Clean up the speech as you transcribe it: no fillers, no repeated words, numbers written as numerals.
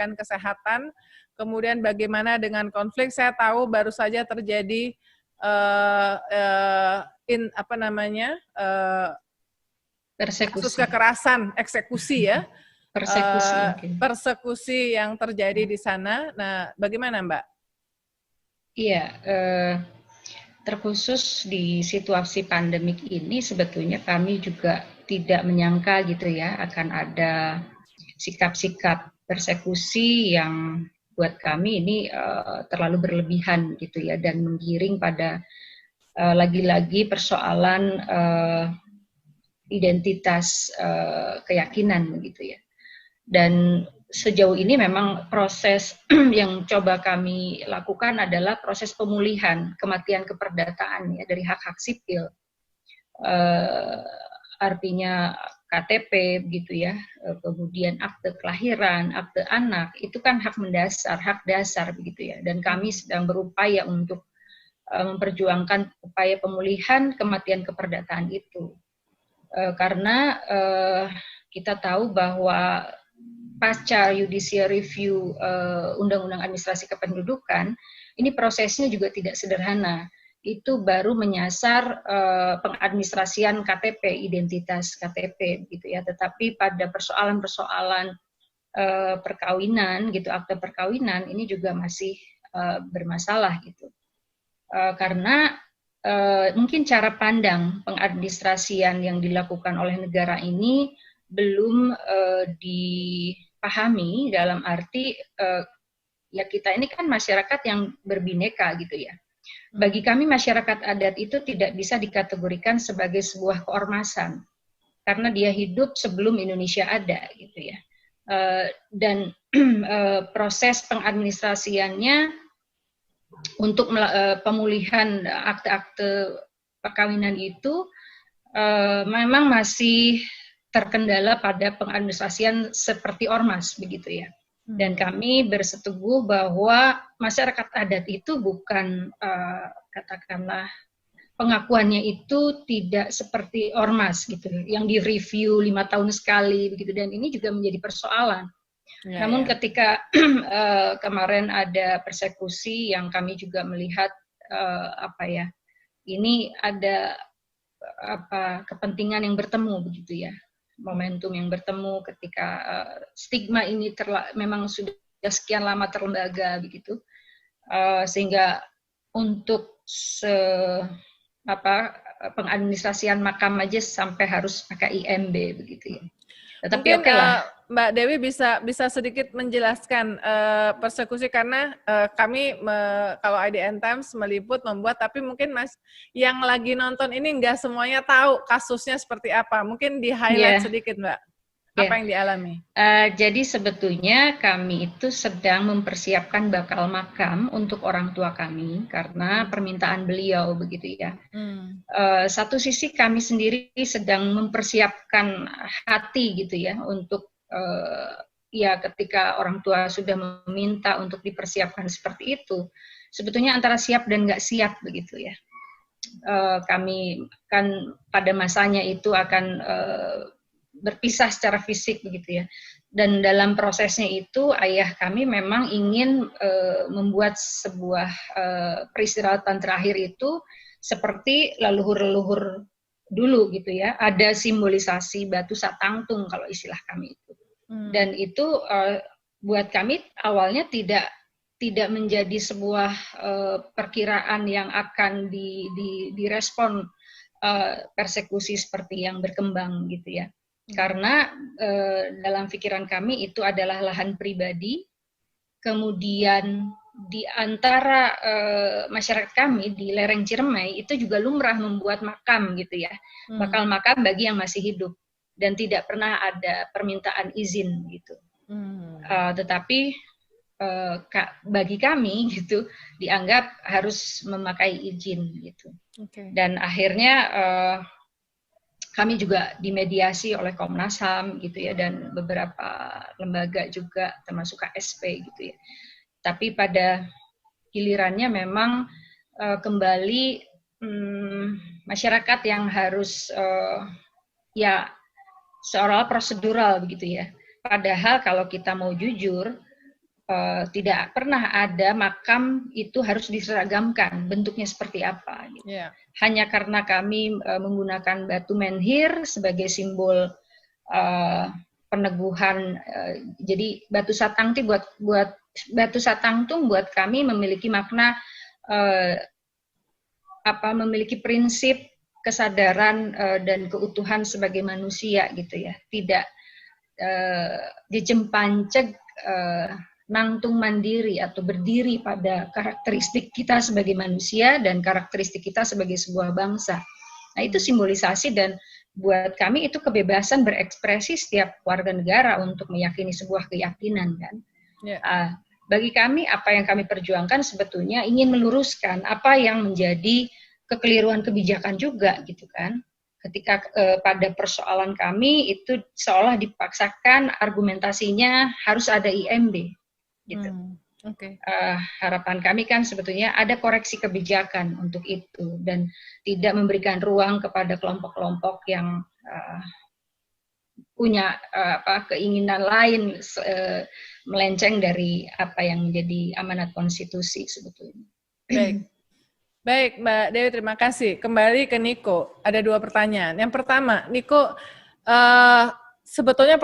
pendidikan kesehatan, kemudian bagaimana dengan konflik. Saya tahu baru saja terjadi kasus kekerasan, eksekusi ya, persekusi yang terjadi di sana. Nah, bagaimana Mbak? Iya, terkhusus di situasi pandemik ini sebetulnya kami juga tidak menyangka gitu ya akan ada sikap-sikap persekusi yang buat kami ini terlalu berlebihan gitu ya, dan menggiring pada lagi-lagi persoalan identitas keyakinan begitu ya. Dan sejauh ini memang proses yang coba kami lakukan adalah proses pemulihan kematian keperdataan ya dari hak-hak sipil. Artinya KTP begitu ya, kemudian akte kelahiran, akte anak, itu kan hak mendasar, hak dasar begitu ya. Dan kami sedang berupaya untuk memperjuangkan upaya pemulihan kematian keperdataan itu. Karena kita tahu bahwa pasca judicial review Undang-Undang Administrasi Kependudukan, ini prosesnya juga tidak sederhana. Itu baru menyasar pengadministrasian KTP, identitas KTP gitu ya. Tetapi pada persoalan-persoalan perkawinan gitu, akte perkawinan ini juga masih bermasalah gitu. Karena mungkin cara pandang pengadministrasian yang dilakukan oleh negara ini belum dipahami dalam arti ya kita ini kan masyarakat yang berbineka gitu ya. Bagi kami masyarakat adat itu tidak bisa dikategorikan sebagai sebuah keormasan karena dia hidup sebelum Indonesia ada gitu ya. Dan proses pengadministrasiannya untuk pemulihan akte-akte perkawinan itu memang masih terkendala pada pengadministrasian seperti ormas begitu ya. Dan kami bersetujuh bahwa masyarakat adat itu bukan katakanlah pengakuannya itu tidak seperti ormas gitu, yang direview 5 tahun sekali begitu, dan ini juga menjadi persoalan. Namun ketika kemarin ada persekusi yang kami juga melihat ini ada kepentingan yang bertemu begitu ya, momentum yang bertemu ketika stigma ini memang sudah sekian lama terlembaga begitu, sehingga untuk pengadministrasian makam aja sampai harus pakai IMB begitu ya. Tetapi mungkin Mbak Dewi bisa sedikit menjelaskan persekusi, karena kami kalau IDN Times meliput membuat, tapi mungkin Mas yang lagi nonton ini nggak semuanya tahu kasusnya seperti apa. Mungkin di highlight sedikit Mbak, apa yang dialami. Jadi sebetulnya kami itu sedang mempersiapkan bakal makam untuk orang tua kami karena permintaan beliau begitu ya. Satu sisi kami sendiri sedang mempersiapkan hati gitu ya untuk ya ketika orang tua sudah meminta untuk dipersiapkan seperti itu, sebetulnya antara siap dan nggak siap begitu ya. Kami kan pada masanya itu akan berpisah secara fisik begitu ya. Dan dalam prosesnya itu ayah kami memang ingin membuat sebuah peristirahatan terakhir itu seperti leluhur-leluhur dulu gitu ya. Ada simbolisasi batu satangtung kalau istilah kami itu. Dan itu buat kami awalnya tidak menjadi sebuah perkiraan yang akan direspon persekusi seperti yang berkembang gitu ya. Karena dalam pikiran kami itu adalah lahan pribadi, kemudian di antara masyarakat kami di lereng Ciremai itu juga lumrah membuat makam gitu ya, bakal makam bagi yang masih hidup, dan tidak pernah ada permintaan izin gitu. Tetapi bagi kami gitu dianggap harus memakai izin gitu. Dan akhirnya kami juga dimediasi oleh Komnas HAM gitu ya, dan beberapa lembaga juga termasuk KSP gitu ya. Tapi pada gilirannya memang kembali masyarakat yang harus ya seolah prosedural begitu ya. Padahal kalau kita mau jujur, tidak pernah ada makam itu harus diseragamkan bentuknya seperti apa. Gitu. Yeah. Hanya karena kami menggunakan batu menhir sebagai simbol peneguhan. Jadi batu satang itu buat batu satangtung buat kami memiliki makna memiliki prinsip kesadaran dan keutuhan sebagai manusia gitu ya. Tidak dijempanjeg nangtung mandiri atau berdiri pada karakteristik kita sebagai manusia dan karakteristik kita sebagai sebuah bangsa. Nah, itu simbolisasi dan buat kami itu kebebasan berekspresi setiap warga negara untuk meyakini sebuah keyakinan kan. Yeah. Bagi kami apa yang kami perjuangkan sebetulnya ingin meluruskan apa yang menjadi kekeliruan kebijakan juga gitu kan. Ketika pada persoalan kami itu seolah dipaksakan argumentasinya harus ada IMB. Gitu. Okay. Harapan kami kan sebetulnya ada koreksi kebijakan untuk itu dan tidak memberikan ruang kepada kelompok-kelompok yang punya keinginan lain melenceng dari apa yang menjadi amanat konstitusi sebetulnya. Baik, Mbak Dewi, terima kasih. Kembali ke Niko, ada 2 pertanyaan. Yang pertama, Niko, sebetulnya